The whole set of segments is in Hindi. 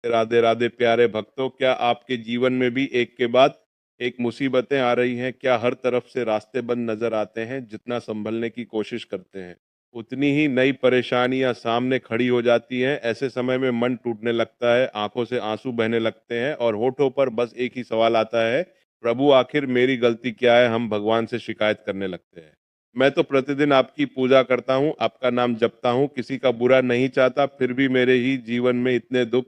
राधे राधे प्यारे भक्तों, क्या आपके जीवन में भी एक के बाद एक मुसीबतें आ रही हैं? क्या हर तरफ से रास्ते बंद नजर आते हैं? जितना संभलने की कोशिश करते हैं उतनी ही नई परेशानियां सामने खड़ी हो जाती हैं। ऐसे समय में मन टूटने लगता है, आंखों से आंसू बहने लगते हैं और होठों पर बस एक ही सवाल आता है, प्रभु आखिर मेरी गलती क्या है? हम भगवान से शिकायत करने लगते हैं। मैं तो प्रतिदिन आपकी पूजा करता हूँ, आपका नाम जपता हूँ, किसी का बुरा नहीं चाहता, फिर भी मेरे ही जीवन में इतने दुख,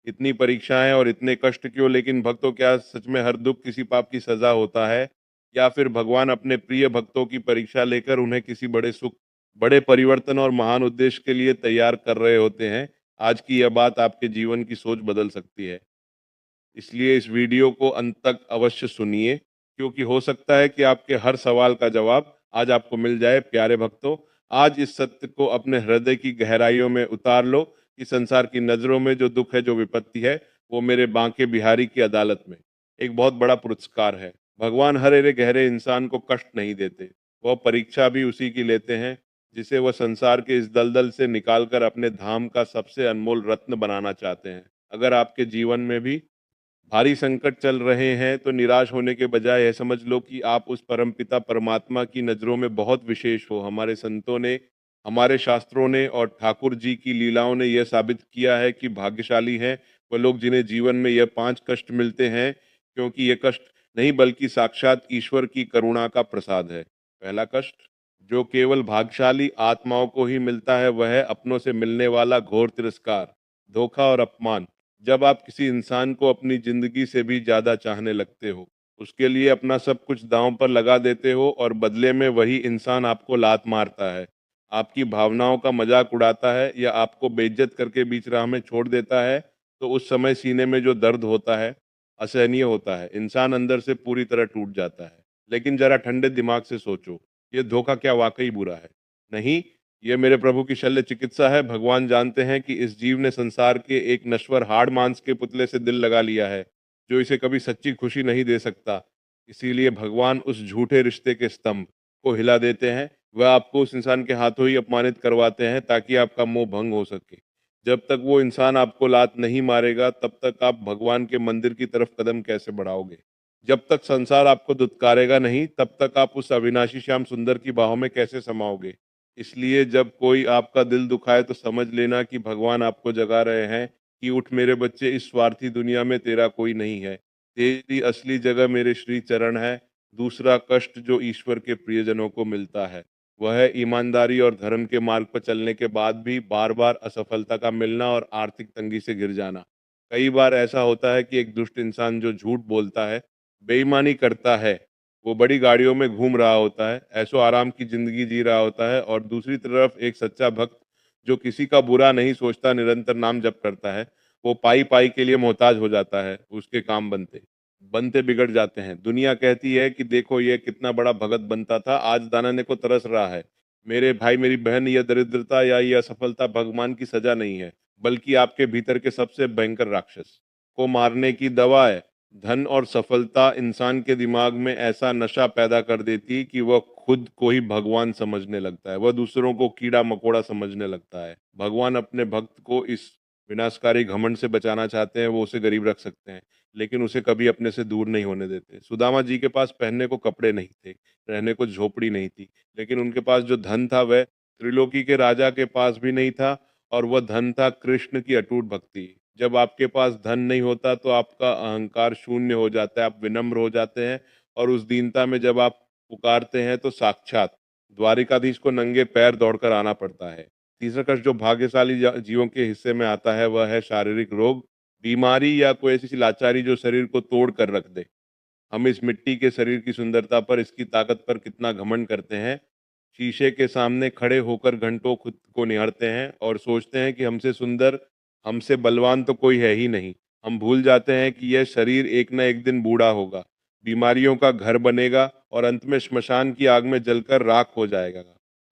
इतनी परीक्षाएं और इतने कष्ट क्यों? लेकिन भक्तों, क्या सच में हर दुख किसी पाप की सजा होता है, या फिर भगवान अपने प्रिय भक्तों की परीक्षा लेकर उन्हें किसी बड़े सुख, बड़े परिवर्तन और महान उद्देश्य के लिए तैयार कर रहे होते हैं? आज की यह बात आपके जीवन की सोच बदल सकती है, इसलिए इस वीडियो को अंत तक अवश्य सुनिए, क्योंकि हो सकता है कि आपके हर सवाल का जवाब आज आपको मिल जाए। प्यारे भक्तों, आज इस सत्य को अपने हृदय की गहराइयों में उतार लो कि संसार की नजरों में जो दुख है, जो विपत्ति है, वो मेरे बांके बिहारी की अदालत में एक बहुत बड़ा पुरस्कार है। भगवान हर एक गहरे इंसान को कष्ट नहीं देते, वह परीक्षा भी उसी की लेते हैं जिसे वह संसार के इस दलदल से निकालकर अपने धाम का सबसे अनमोल रत्न बनाना चाहते हैं। अगर आपके जीवन में भी भारी संकट चल रहे हैं तो निराश होने के बजाय यह समझ लो कि आप उस परमपिता परमात्मा की नज़रों में बहुत विशेष हो। हमारे संतों ने, हमारे शास्त्रों ने और ठाकुर जी की लीलाओं ने यह साबित किया है कि भाग्यशाली हैं वह लोग जिन्हें जीवन में यह 5 कष्ट मिलते हैं, क्योंकि ये कष्ट नहीं बल्कि साक्षात ईश्वर की करुणा का प्रसाद है। पहला कष्ट जो केवल भाग्यशाली आत्माओं को ही मिलता है, वह है अपनों से मिलने वाला घोर तिरस्कार, धोखा और अपमान। जब आप किसी इंसान को अपनी जिंदगी से भी ज्यादा चाहने लगते हो, उसके लिए अपना सब कुछ दांव पर लगा देते हो और बदले में वही इंसान आपको लात मारता है, आपकी भावनाओं का मजाक उड़ाता है या आपको बेइज्जत करके बीच राह में छोड़ देता है, तो उस समय सीने में जो दर्द होता है, असहनीय होता है। इंसान अंदर से पूरी तरह टूट जाता है। लेकिन जरा ठंडे दिमाग से सोचो, ये धोखा क्या वाकई बुरा है? नहीं, ये मेरे प्रभु की शल्य चिकित्सा है। भगवान जानते हैं कि इस जीव ने संसार के एक नश्वर हाड़ मांस के पुतले से दिल लगा लिया है, जो इसे कभी सच्ची खुशी नहीं दे सकता। इसीलिए भगवान उस झूठे रिश्ते के स्तंभ को हिला देते हैं। वह आपको उस इंसान के हाथों ही अपमानित करवाते हैं ताकि आपका मोह भंग हो सके। जब तक वो इंसान आपको लात नहीं मारेगा, तब तक आप भगवान के मंदिर की तरफ कदम कैसे बढ़ाओगे? जब तक संसार आपको दुत्कारेगा नहीं, तब तक आप उस अविनाशी श्याम सुंदर की बाहों में कैसे समाओगे? इसलिए जब कोई आपका दिल दुखाए तो समझ लेना कि भगवान आपको जगा रहे हैं कि उठ मेरे बच्चे, इस स्वार्थी दुनिया में तेरा कोई नहीं है। तेरी असली जगह मेरे श्री चरण है। दूसरा कष्ट जो ईश्वर के प्रियजनों को मिलता है, वह है ईमानदारी और धर्म के मार्ग पर चलने के बाद भी बार बार असफलता का मिलना और आर्थिक तंगी से गिर जाना। कई बार ऐसा होता है कि एक दुष्ट इंसान जो झूठ बोलता है, बेईमानी करता है, वो बड़ी गाड़ियों में घूम रहा होता है, ऐशो आराम की जिंदगी जी रहा होता है, और दूसरी तरफ एक सच्चा भक्त जो किसी का बुरा नहीं सोचता, निरंतर नाम जप करता है, वो पाई पाई के लिए मोहताज हो जाता है। उसके काम बनते बनते बिगड़ जाते हैं। दुनिया कहती है कि देखो ये कितना बड़ा भगत बनता था, आज दानने को तरस रहा है। मेरे भाई मेरी बहन, यह दरिद्रता या यह असफलता भगवान की सजा नहीं है, बल्कि आपके भीतर के सबसे भयंकर राक्षस को मारने की दवा है। धन और सफलता इंसान के दिमाग में ऐसा नशा पैदा कर देती कि वह खुद को ही भगवान समझने लगता है, वह दूसरों को कीड़ा मकोड़ा समझने लगता है। भगवान अपने भक्त को इस विनाशकारी घमंड से बचाना चाहते हैं। वो उसे गरीब रख सकते हैं, लेकिन उसे कभी अपने से दूर नहीं होने देते। सुदामा जी के पास पहनने को कपड़े नहीं थे, रहने को झोपड़ी नहीं थी, लेकिन उनके पास जो धन था वह त्रिलोकी के राजा के पास भी नहीं था, और वह धन था कृष्ण की अटूट भक्ति। जब आपके पास धन नहीं होता तो आपका अहंकार शून्य हो जाता है, आप विनम्र हो जाते हैं, और उस दीनता में जब आप पुकारते हैं तो साक्षात द्वारिकाधीश को नंगे पैर दौड़कर आना पड़ता है। तीसरा कष्ट जो भाग्यशाली जीवों के हिस्से में आता है, वह है शारीरिक रोग, बीमारी या कोई ऐसी लाचारी जो शरीर को तोड़ कर रख दे। हम इस मिट्टी के शरीर की सुंदरता पर, इसकी ताकत पर कितना घमंड करते हैं। शीशे के सामने खड़े होकर घंटों खुद को निहारते हैं और सोचते हैं कि हमसे सुंदर, हमसे बलवान तो कोई है ही नहीं। हम भूल जाते हैं कि यह शरीर एक न एक दिन बूढ़ा होगा, बीमारियों का घर बनेगा और अंत में श्मशान की आग में जलकर राख हो जाएगा।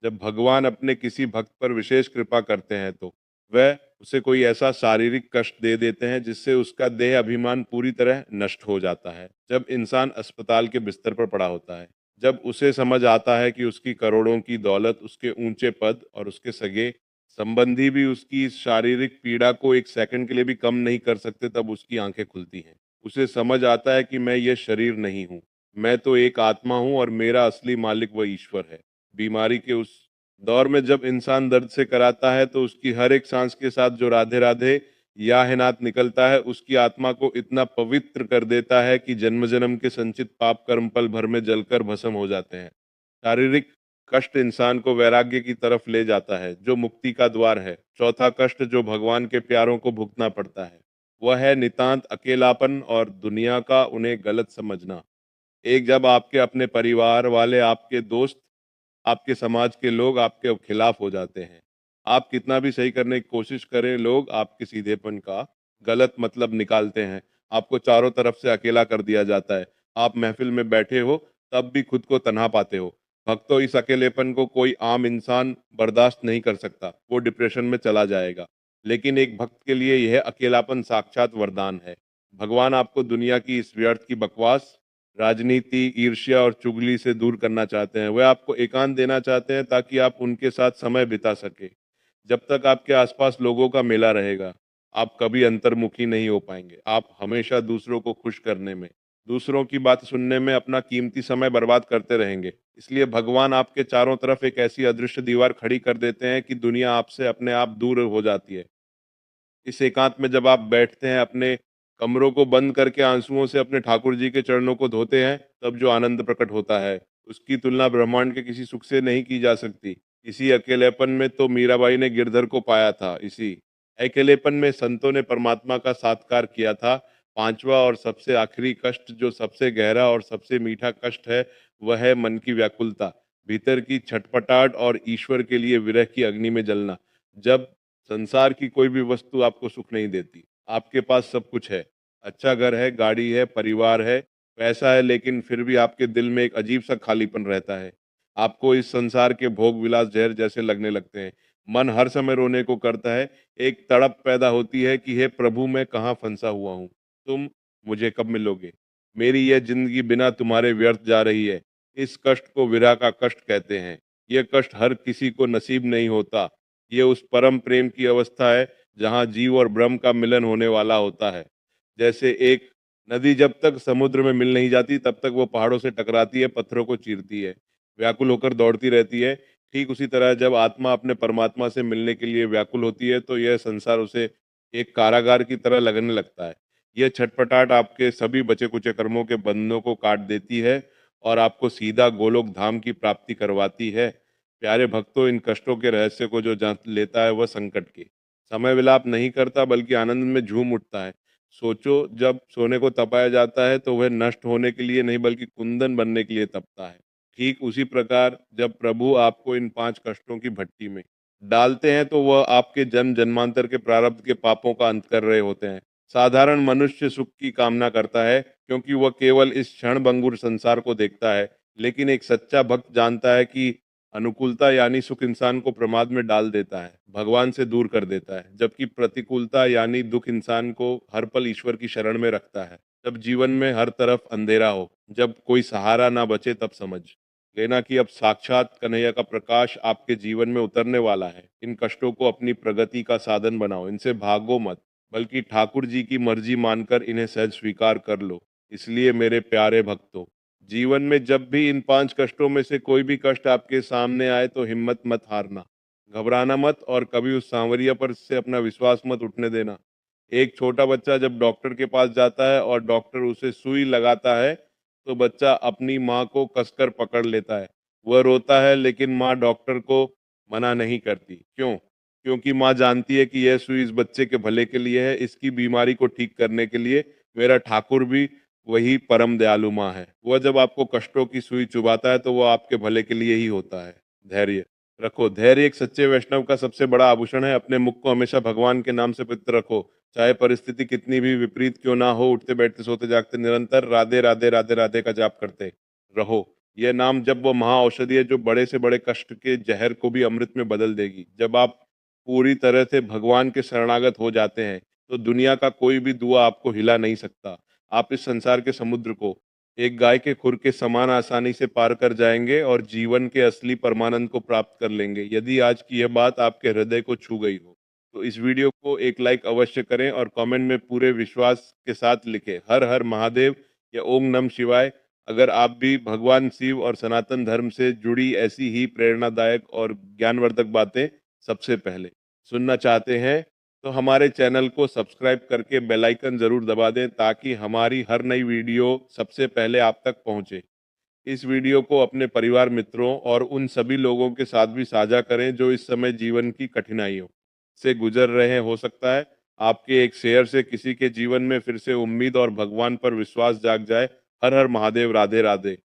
जब भगवान अपने किसी भक्त पर विशेष कृपा करते हैं तो वह उसे कोई ऐसा शारीरिक कष्ट दे देते हैं जिससे उसका देह अभिमान पूरी तरह नष्ट हो जाता है। जब इंसान अस्पताल के बिस्तर पर पड़ा होता है, जब उसे समझ आता है कि उसकी करोड़ों की दौलत, उसके ऊंचे पद और उसके सगे संबंधी भी उसकी इस शारीरिक पीड़ा को एक सेकंड के लिए भी कम नहीं कर सकते, तब उसकी आंखें खुलती हैं। उसे समझ आता है कि मैं ये शरीर नहीं हूँ, मैं तो एक आत्मा हूँ और मेरा असली मालिक वह ईश्वर है। बीमारी के उस दौर में जब इंसान दर्द से कराता है तो उसकी हर एक सांस के साथ जो राधे राधे या है नाथ निकलता है, उसकी आत्मा को इतना पवित्र कर देता है कि जन्म जन्म के संचित पाप कर्म पल भर में जलकर भस्म हो जाते हैं। शारीरिक कष्ट इंसान को वैराग्य की तरफ ले जाता है, जो मुक्ति का द्वार है। चौथा कष्ट जो भगवान के प्यारों को भुगतना पड़ता है, वह है नितांत अकेलापन और दुनिया का उन्हें गलत समझना। एक जब आपके अपने परिवार वाले, आपके दोस्त, आपके समाज के लोग आपके खिलाफ हो जाते हैं। आप कितना भी सही करने की कोशिश करें, लोग आपके सीधेपन का गलत मतलब निकालते हैं। आपको चारों तरफ से अकेला कर दिया जाता है। आप महफिल में बैठे हो, तब भी खुद को तन्हा पाते हो। भक्तों, इस अकेलेपन को कोई आम इंसान बर्दाश्त नहीं कर सकता, वो डिप्रेशन में चला जाएगा। लेकिन एक भक्त के लिए यह अकेलापन साक्षात वरदान है। भगवान आपको दुनिया की इस व्यर्थ की बकवास, राजनीति, ईर्ष्या और चुगली से दूर करना चाहते हैं। वे आपको एकांत देना चाहते हैं ताकि आप उनके साथ समय बिता सके। जब तक आपके आसपास लोगों का मेला रहेगा, आप कभी अंतर्मुखी नहीं हो पाएंगे। आप हमेशा दूसरों को खुश करने में, दूसरों की बात सुनने में अपना कीमती समय बर्बाद करते रहेंगे। इसलिए भगवान आपके चारों तरफ एक ऐसी अदृश्य दीवार खड़ी कर देते हैं कि दुनिया आपसे अपने आप दूर हो जाती है। इस एकांत में जब आप बैठते हैं, अपने कमरों को बंद करके आंसुओं से अपने ठाकुर जी के चरणों को धोते हैं, तब जो आनंद प्रकट होता है, उसकी तुलना ब्रह्मांड के किसी सुख से नहीं की जा सकती। इसी अकेलेपन में तो मीराबाई ने गिरधर को पाया था। इसी अकेलेपन में संतों ने परमात्मा का साक्षात्कार किया था। पांचवा और सबसे आखिरी कष्ट, जो सबसे गहरा और सबसे मीठा कष्ट है, वह है मन की व्याकुलता, भीतर की छटपटाहट और ईश्वर के लिए विरह की अग्नि में जलना। जब संसार की कोई भी वस्तु आपको सुख नहीं देती, आपके पास सब कुछ है, अच्छा घर है, गाड़ी है, परिवार है, पैसा है, लेकिन फिर भी आपके दिल में एक अजीब सा खालीपन रहता है। आपको इस संसार के भोग विलास जहर जैसे लगने लगते हैं। मन हर समय रोने को करता है। एक तड़प पैदा होती है कि हे प्रभु, मैं कहाँ फंसा हुआ हूँ, तुम मुझे कब मिलोगे? मेरी यह जिंदगी बिना तुम्हारे व्यर्थ जा रही है। इस कष्ट को विरह का कष्ट कहते हैं। यह कष्ट हर किसी को नसीब नहीं होता। ये उस परम प्रेम की अवस्था है जहाँ जीव और ब्रह्म का मिलन होने वाला होता है। जैसे एक नदी जब तक समुद्र में मिल नहीं जाती, तब तक वो पहाड़ों से टकराती है, पत्थरों को चीरती है, व्याकुल होकर दौड़ती रहती है। ठीक उसी तरह जब आत्मा अपने परमात्मा से मिलने के लिए व्याकुल होती है, तो यह संसार उसे एक कारागार की तरह लगने लगता है। यह छटपटाहट आपके सभी बचे कुचे कर्मों के बंधनों को काट देती है और आपको सीधा गोलोक धाम की प्राप्ति करवाती है। प्यारे भक्तों, इन कष्टों के रहस्य को जो जान लेता है, वह संकट के समय विलाप नहीं करता, बल्कि आनंद में झूम उठता है। सोचो, जब सोने को तपाया जाता है तो वह नष्ट होने के लिए नहीं, बल्कि कुंदन बनने के लिए तपता है। ठीक उसी प्रकार जब प्रभु आपको इन 5 कष्टों की भट्टी में डालते हैं, तो वह आपके जन्म जन्मांतर के प्रारब्ध के पापों का अंत कर रहे होते हैं। साधारण मनुष्य सुख की कामना करता है, क्योंकि वह केवल इस क्षणभंगुर संसार को देखता है। लेकिन एक सच्चा भक्त जानता है कि अनुकूलता यानी सुख इंसान को प्रमाद में डाल देता है, भगवान से दूर कर देता है, जबकि प्रतिकूलता यानी दुख इंसान को हर पल ईश्वर की शरण में रखता है। जब जीवन में हर तरफ अंधेरा हो, जब कोई सहारा ना बचे, तब समझ लेना कि अब साक्षात कन्हैया का प्रकाश आपके जीवन में उतरने वाला है। इन कष्टों को अपनी प्रगति का साधन बनाओ, इनसे भागो मत, बल्कि ठाकुर जी की मर्जी मानकर इन्हें सहज स्वीकार कर लो। इसलिए मेरे प्यारे भक्तों, जीवन में जब भी इन 5 कष्टों में से कोई भी कष्ट आपके सामने आए, तो हिम्मत मत हारना, घबराना मत और कभी उस सांवरिया पर से अपना विश्वास मत उठने देना। एक छोटा बच्चा जब डॉक्टर के पास जाता है और डॉक्टर उसे सुई लगाता है, तो बच्चा अपनी माँ को कसकर पकड़ लेता है। वह रोता है, लेकिन माँ डॉक्टर को मना नहीं करती। क्यों? क्योंकि माँ जानती है कि यह सुई इस बच्चे के भले के लिए है, इसकी बीमारी को ठीक करने के लिए। मेरा ठाकुर भी वही परम दयालु माँ है। वह जब आपको कष्टों की सुई चुभाता है, तो वह आपके भले के लिए ही होता है। धैर्य रखो। धैर्य एक सच्चे वैष्णव का सबसे बड़ा आभूषण है। अपने मुख को हमेशा भगवान के नाम से पवित्र रखो। चाहे परिस्थिति कितनी भी विपरीत क्यों ना हो, उठते बैठते सोते जागते निरंतर राधे राधे राधे राधे का जाप करते रहो। यह नाम जब वो महा औषधि है, जो बड़े से बड़े कष्ट के जहर को भी अमृत में बदल देगी। जब आप पूरी तरह से भगवान के शरणागत हो जाते हैं, तो दुनिया का कोई भी दुआ आपको हिला नहीं सकता। आप इस संसार के समुद्र को एक गाय के खुर के समान आसानी से पार कर जाएंगे और जीवन के असली परमानंद को प्राप्त कर लेंगे। यदि आज की यह बात आपके हृदय को छू गई हो, तो इस वीडियो को एक लाइक अवश्य करें और कमेंट में पूरे विश्वास के साथ लिखें, हर हर महादेव या ओम नमः शिवाय। अगर आप भी भगवान शिव और सनातन धर्म से जुड़ी ऐसी ही प्रेरणादायक और ज्ञानवर्धक बातें सबसे पहले सुनना चाहते हैं, तो हमारे चैनल को सब्सक्राइब करके बेल आइकन ज़रूर दबा दें ताकि हमारी हर नई वीडियो सबसे पहले आप तक पहुंचे। इस वीडियो को अपने परिवार मित्रों और उन सभी लोगों के साथ भी साझा करें जो इस समय जीवन की कठिनाइयों से गुजर रहे हैं। हो सकता है आपके एक शेयर से किसी के जीवन में फिर से उम्मीद और भगवान पर विश्वास जाग जाए। हर हर महादेव, राधे राधे।